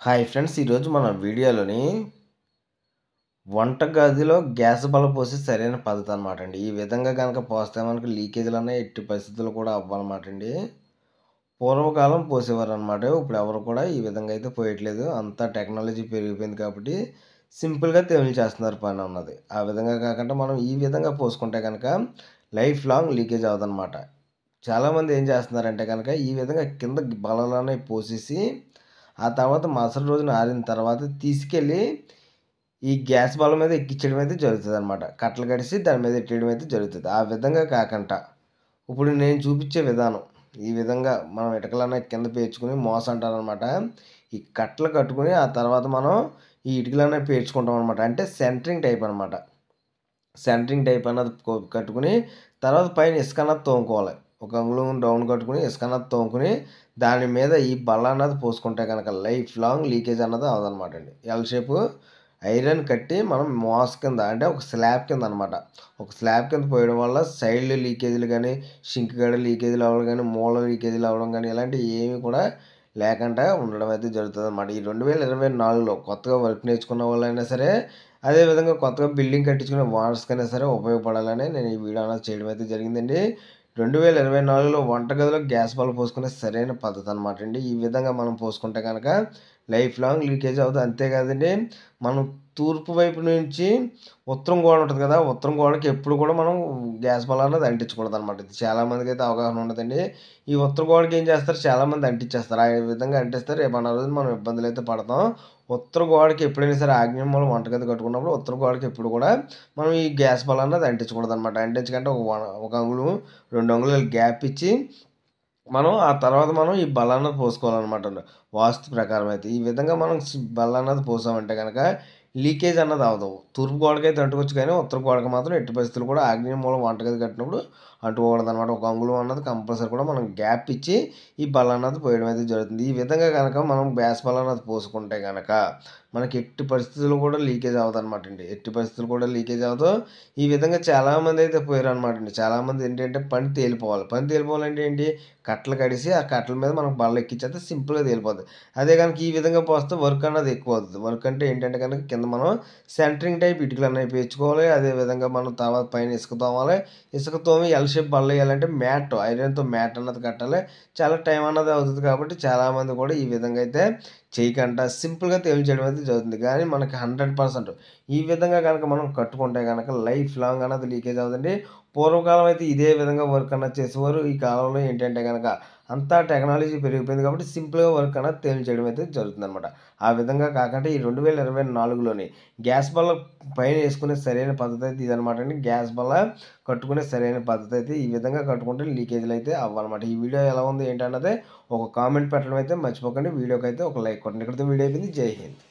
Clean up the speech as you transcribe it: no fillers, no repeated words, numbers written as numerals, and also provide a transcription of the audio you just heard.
Hi friends, ఈరోజు మన వీడియోలోని వంటగదిలో గ్యాస్ బల పోసి సరైన పద్ధతి అనమాట అండి. ఈ విధంగా కనుక పోస్తే మనకు లీకేజీలు అనే ఎట్టి పరిస్థితులు కూడా అవ్వనమాట అండి. పూర్వకాలం పోసేవారు అనమాట. ఇప్పుడు ఎవరు కూడా ఈ విధంగా అయితే పోయట్లేదు. అంతా టెక్నాలజీ పెరిగిపోయింది కాబట్టి సింపుల్గా చేస్తున్నారు పని అన్నది. ఆ విధంగా కాకుండా మనం ఈ విధంగా పోసుకుంటే కనుక లైఫ్ లాంగ్ లీకేజ్ అవ్వదన్నమాట. చాలామంది ఏం చేస్తున్నారంటే కనుక ఈ విధంగా కింద బలలోనే పోసేసి ఆ తర్వాత మరుసటి రోజున ఆరిన తర్వాత తీసుకెళ్ళి ఈ గ్యాస్ బల్ల మీద ఎక్కించడం అయితే జరుగుతుందనమాట. కట్టలు కడిసి దాని మీద ఎట్టేయడం అయితే జరుగుతుంది. ఆ విధంగా కాకుండా ఇప్పుడు నేను చూపించే విధానం ఈ విధంగా మనం ఇటుకలన్నా కింద పేర్చుకుని మోస అంటారనమాట. ఈ కట్టలు కట్టుకుని ఆ తర్వాత మనం ఈ ఇటుకలన్నా పేర్చుకుంటాం అనమాట. అంటే సెంటరింగ్ టైప్ అనమాట. సెంటరింగ్ టైప్ అన్నది కట్టుకుని తర్వాత పైన ఇసుక అన్నది తోముకోవాలి. ఒక అంగుళం డౌన్ కట్టుకుని ఇసుక అన్నది తోముకుని దాని మీద ఈ బల్ల అన్నది పోసుకుంటే కనుక లైఫ్ లాంగ్ లీకేజ్ అన్నది అవదనమాట అండి. ఎల్ షేపు ఐరన్ కట్టి మనం మోస్ కింద అంటే ఒక స్లాబ్ కింద అనమాట. ఒక స్లాబ్ కింద పోయడం వల్ల సైడ్లు లీకేజీలు కానీ షింక్ గడ లీకేజీలు అవ్వడం కానీ మూల లీకేజీలు అవ్వడం కానీ ఇలాంటివి ఏమి కూడా లేకుండా ఉండడం అయితే జరుగుతుంది అనమాట. ఈ 2024లో కొత్తగా వర్క్ నేర్చుకున్న వాళ్ళైనా సరే, అదేవిధంగా కొత్తగా బిల్డింగ్ కట్టించుకునే ఓనర్స్కైనా సరే ఉపయోగపడాలని నేను ఈ వీడియో అనేది చేయడం అయితే జరిగిందండి. 2024లో వంటగదిలో గ్యాస్ బల్బ్ పోసుకునే సరైన పద్ధతి అనమాట అండి. ఈ విధంగా మనం పోసుకుంటే కనుక లైఫ్ లాంగ్ లీకేజ్ అవుతుంది. అంతేకాదండి, మనం తూర్పు వైపు నుంచి ఉత్తరం గోడ ఉంటుంది కదా, ఉత్తరం గోడకి ఎప్పుడు కూడా మనం గ్యాస్ బల్బ్ అన్నది అంటించకూడదు అనమాట. ఇది చాలామందికి అయితే అవగాహన ఉండదండి. ఈ ఉత్తర గోడకి ఏం చేస్తారు, చాలామంది అంటించేస్తారు. ఆ విధంగా అంటిస్తారు, రేపు అన్న రోజు మనం ఇబ్బందులు అయితే పడతాం. ఉత్తర గోడకి ఎప్పుడైనా సరే ఆగ్నేయం మూల వంటగది కట్టుకున్నప్పుడు ఉత్తర గోడకి ఎప్పుడు కూడా మనం ఈ గ్యాస్ బల్బ్ అన్నది అంటించకూడదు అనమాట. అంటించకంటే ఒక అంగుళం 2 అంగుళాలు గ్యాప్ ఇచ్చి మనం ఆ తర్వాత మనం ఈ బల్లన్నది పోసుకోవాలన్నమాట. వాస్తు ప్రకారం అయితే ఈ విధంగా మనం బల్లన్నది పోసామంటే కనుక లీకేజ్ అన్నది అవ్వదు. తూర్పు గోడకైతే అంటుకోవచ్చు కానీ ఉత్తర గోడకి మాత్రం ఎట్టి పరిస్థితులు కూడా ఆగ్నేయ మూలం వంటగది కట్టినప్పుడు అంటుకోకూడదు అనమాట. ఒక అంగుళం అన్నది కంపల్సరీ కూడా మనం గ్యాప్ ఇచ్చి ఈ బల్ల అన్నది పోయడం అయితే జరుగుతుంది. ఈ విధంగా కనుక మనం గ్యాస్ బల్ల అన్నది పోసుకుంటే కనుక మనకి ఎట్టి పరిస్థితుల్లో కూడా లీకేజ్ అవ్వదు అనమాట అండి. ఎట్టి పరిస్థితులు కూడా లీకేజ్ అవ్వదు. ఈ విధంగా చాలామంది అయితే పోయారు అనమాట అండి. చాలామంది ఏంటంటే పని తేలిపోవాలి. పని తేలిపోవాలంటే ఏంటి, కట్టలు కడిసి ఆ కట్టల మీద మనకు బల్ల ఎక్కించేస్తే సింపుల్గా తేలిపోద్ది. అదే కనుక ఈ విధంగా పోస్తే వర్క్ అన్నది ఎక్కువ అవుతుంది. వర్క్ అంటే ఏంటంటే కనుక కింద మనం సెంటరింగ్ టైప్ ఇటుకలు అనేవి పేర్చుకోవాలి. అదేవిధంగా మనం తర్వాత పైన ఇసుక తోమాలి. ఇసుక తోమి ఎల్ షేప్ బల్ల వేయాలంటే మ్యాట్ ఐరన్తో మ్యాట్ అన్నది కట్టాలి. చాలా టైం అన్నది అవుతుంది కాబట్టి చాలామంది కూడా ఈ విధంగా అయితే చేయకుండా సింపుల్గా తేల్చేయడం అయితే జరుగుతుంది. కానీ మనకి 100% ఈ విధంగా కనుక మనం కట్టుకుంటే కనుక లైఫ్ లాంగ్ అన్నది లీకేజ్ అవుతుంది. పూర్వకాలం అయితే ఇదే విధంగా వర్క్ అన్నది చేసేవారు. ఈ కాలంలో ఏంటంటే కనుక అంతా టెక్నాలజీ పెరిగిపోయింది కాబట్టి సింపుల్గా వర్క్ అన్నది తేల్చేయడం అయితే జరుగుతుందనమాట. ఆ విధంగా కాకుండా ఈ 2024లోని గ్యాస్ బల్ల పైన వేసుకునే సరైన పద్ధతి అయితే ఇదనమాట అండి. గ్యాస్ బల్ల కట్టుకునే సరైన పద్ధతి అయితే ఈ విధంగా కట్టుకుంటే లీకేజీలు అయితే అవ్వనమాట. ఈ వీడియో ఎలా ఉంది ఏంటన్నదే ఒక కామెంట్ పెట్టడం అయితే మర్చిపోకండి. వీడియోకి అయితే ఒక లైక్ కొట్టండి. ఇక్కడితో వీడియో అయిపోయింది. జై హింద్.